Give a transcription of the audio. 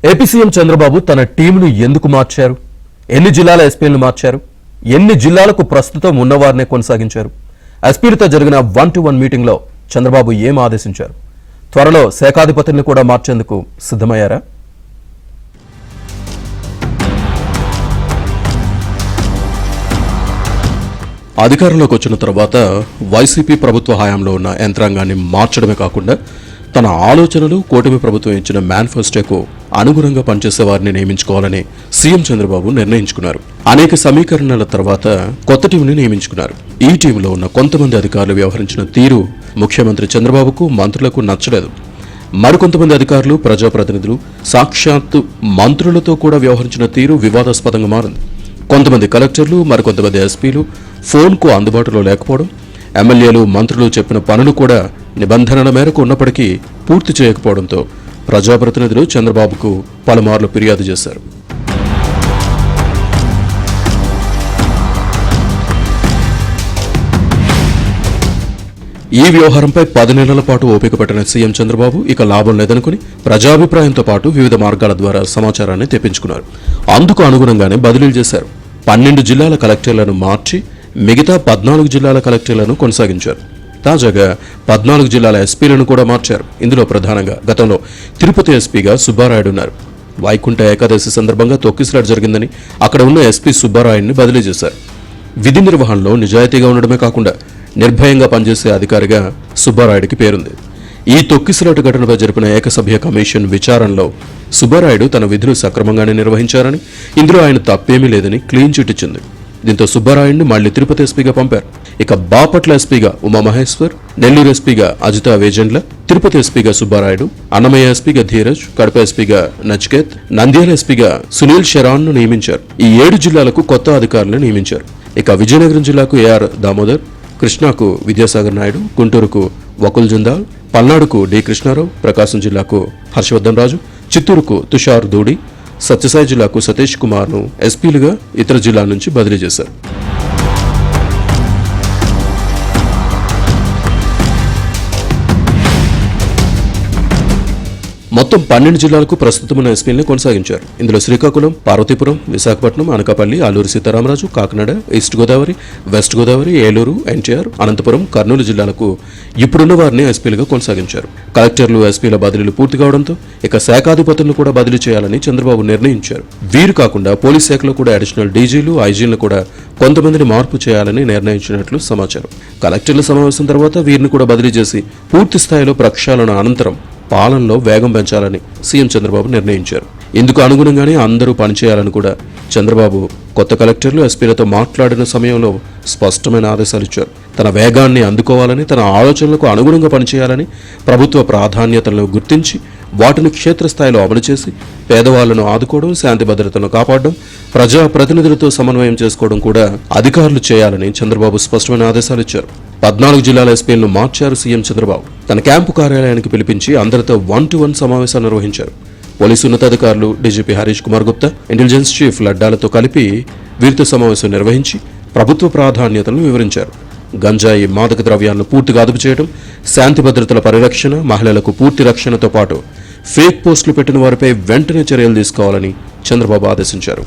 AP CM Chandrababu తన టీంను ఎందుకు మార్చారు? ఎన్ని జిల్లాల ఎస్పీలను మార్చారు? ఎన్ని జిల్లాలకు ప్రస్తుతం ఉన్నవారినే కొనసాగించారు? ఎస్పీలతో జరిగిన 1-to-1 మీటింగ్లో చంద్రబాబు ఏం ఆదేశించారు? త్వరలో శాఖాధిపతులను కూడా మార్చేందుకు సిద్ధమయ్యారా? అధికారంలోకి వచ్చిన తర్వాత వైసీపీ ప్రభుత్వ హయాంలో ఉన్న యంత్రాంగాన్ని మార్చడమే కాకుండా తన ఆలోచనలు కూటమి ప్రభుత్వం ఇచ్చిన మేనిఫెస్టోకు అనుగుణంగా పనిచేసే వారిని నియమించుకోవాలని సీఎం చంద్రబాబు నిర్ణయించుకున్నారు. అనేక సమీకరణల తర్వాత కొత్త టీంని నియమించుకున్నారు. ఈ టీంలో ఉన్న కొంతమంది అధికారులు వ్యవహరించిన తీరు ముఖ్యమంత్రి చంద్రబాబుకు, మంత్రులకు నచ్చలేదు. మరికొంతమంది అధికారులు, ప్రజాప్రతినిధులు సాక్షాత్తు మంత్రులతో కూడా వ్యవహరించిన తీరు వివాదాస్పదంగా మారింది. కొంతమంది కలెక్టర్లు, మరికొంతమంది ఎస్పీలు ఫోన్కు అందుబాటులో లేకపోవడం, ఎమ్మెల్యేలు, మంత్రులు చెప్పిన పనులు కూడా నిబంధనల మేరకు ఉన్నప్పటికీ పూర్తి చేయకపోవడంతో ప్రజాప్రతినిధులు చంద్రబాబుకు పలుమార్లు ఫిర్యాదు చేశారు. ఈ వ్యవహారంపై 10 నెలల పాటు ఓపిక పట్టిన సీఎం చంద్రబాబు ఇక లాభం లేదనుకుని ప్రజాభిప్రాయంతో పాటు వివిధ మార్గాల ద్వారా సమాచారాన్ని తెప్పించుకున్నారు. అందుకు అనుగుణంగానే బదిలీలు చేశారు. 12 జిల్లాల కలెక్టర్లను మార్చి మిగతా 14 జిల్లాల కలెక్టర్లను కొనసాగించారు. తాజాగా 14 జిల్లాల ఎస్పీలను కూడా మార్చారు. ఇందులో ప్రధానంగా గతంలో తిరుపతి ఎస్పీగా సుబ్బారాయుడు ఉన్నారు. వైకుంఠ ఏకాదశి సందర్భంగా తొక్కిసలాట జరిగిందని అక్కడ ఉన్న ఎస్పీ సుబ్బారాయుడిని బదిలీ చేశారు. విధి నిర్వహణలో నిజాయితీగా ఉండడమే కాకుండా నిర్భయంగా పనిచేసే అధికారిగా సుబ్బారాయుడికి పేరుంది. ఈ తొక్కిసలాట ఘటనపై జరిపిన ఏకసభ్య కమిషన్ విచారణలో సుబ్బారాయుడు తన విధులు సక్రమంగానే నిర్వహించారని, ఇందులో ఆయన తప్పేమీ లేదని క్లీన్ చిట్ ఇచ్చింది. దీంతో సుబ్బారాయుడిని మళ్లీ తిరుపతి ఎస్పీగా పంపారు. ఇక బాపట్ల ఎస్పీగా ఉమామహేశ్వర్, నెల్లూరు ఎస్పీగా అజితా వేజెండ్ల, తిరుపతి ఎస్పీగా సుబ్బారాయుడు, అన్నమయ్య ఎస్పీగా ధీరజ్, కడప ఎస్పీగా నచికేత్, నంద్యాల ఎస్పీగా సునీల్ శరాన్ను నియమించారు. ఈ 7 జిల్లాలకు కొత్త అధికారులను నియమించారు. ఇక విజయనగరం జిల్లాకు ఏఆర్ దామోదర్, కృష్ణాకు విద్యాసాగర్ నాయుడు, గుంటూరుకు వకుల్ జందాల్, పల్నాడుకు డి కృష్ణారావు, ప్రకాశం జిల్లాకు హర్షవర్ధన్ రాజు, చిత్తూరుకు తుషార్ దూడి, సత్యసాయి జిల్లాకు సతీష్ కుమార్ను ఎస్పీలుగా ఇతర జిల్లాల నుంచి బదిలీ చేశారు. మొత్తం 12 జిల్లాలకు ప్రస్తుతం ఉన్న ఎస్పీలను కొనసాగించారు. ఇందులో శ్రీకాకుళం, పార్వతీపురం, విశాఖపట్నం, అనకాపల్లి, అల్లూరి సీతారామరాజు, కాకినాడ, ఈస్ట్ గోదావరి, వెస్ట్ గోదావరి, ఏలూరు, ఎన్టీఆర్, అనంతపురం, కర్నూలు జిల్లాలకు ఇప్పుడున్న వారిని ఎస్పీలుగా కొనసాగించారు. కలెక్టర్లు, ఎస్పీల బదిలీలు పూర్తి కావడంతో ఇక శాఖాధిపతులను కూడా బదిలీ చేయాలని చంద్రబాబు నిర్ణయించారు. వీరు కాకుండా పోలీస్ శాఖలో కూడా అడిషనల్ డీజీలు, ఐజీలను కూడా కొంతమందిని మార్పు చేయాలని నిర్ణయించినట్లు సమాచారం. కలెక్టర్ల సమావేశం తర్వాత వీరిని కూడా బదిలీ చేసి పూర్తి స్థాయిలో ప్రక్షాళన అనంతరం పాలనలో వేగం పెంచాలని సీఎం చంద్రబాబు నిర్ణయించారు. ఇందుకు అనుగుణంగానే అందరూ పనిచేయాలని కూడా చంద్రబాబు కొత్త కలెక్టర్లు, ఎస్పీలతో మాట్లాడిన సమయంలో స్పష్టమైన ఆదేశాలు ఇచ్చారు. తన వేగాన్ని అందుకోవాలని, తన ఆలోచనలకు అనుగుణంగా పనిచేయాలని, ప్రభుత్వ ప్రాధాన్యతలను గుర్తించి వాటిని క్షేత్రస్థాయిలో అమలు చేసి పేదవాళ్లను ఆదుకోవడం, శాంతి భద్రతను కాపాడడం, ప్రజా ప్రతినిధులతో సమన్వయం చేసుకోవడం కూడా అధికారులు చేయాలని చంద్రబాబు స్పష్టమైన ఆదేశాలు ఇచ్చారు. 14 జిల్లాల ఎస్పీలను మార్చారు సీఎం చంద్రబాబు. తన క్యాంపు కార్యాలయానికి పిలిపించి అందరితో 1-to-1 సమావేశాలు నిర్వహించారు. పోలీసు ఉన్నతాధికారులు DGP Harish Kumar Gupta, intelligence chief లడ్డాలతో కలిపి వీరితో సమావేశం నిర్వహించి ప్రభుత్వ ప్రాధాన్యతలను వివరించారు. గంజాయి, మాదక ద్రవ్యాలను పూర్తిగా అదుపు చేయడం, శాంతి భద్రతల పరిరక్షణ, మహిళలకు పూర్తి రక్షణతో పాటు ఫేక్ పోస్టులు పెట్టిన వారిపై వెంటనే చర్యలు తీసుకోవాలని చంద్రబాబు ఆదేశించారు.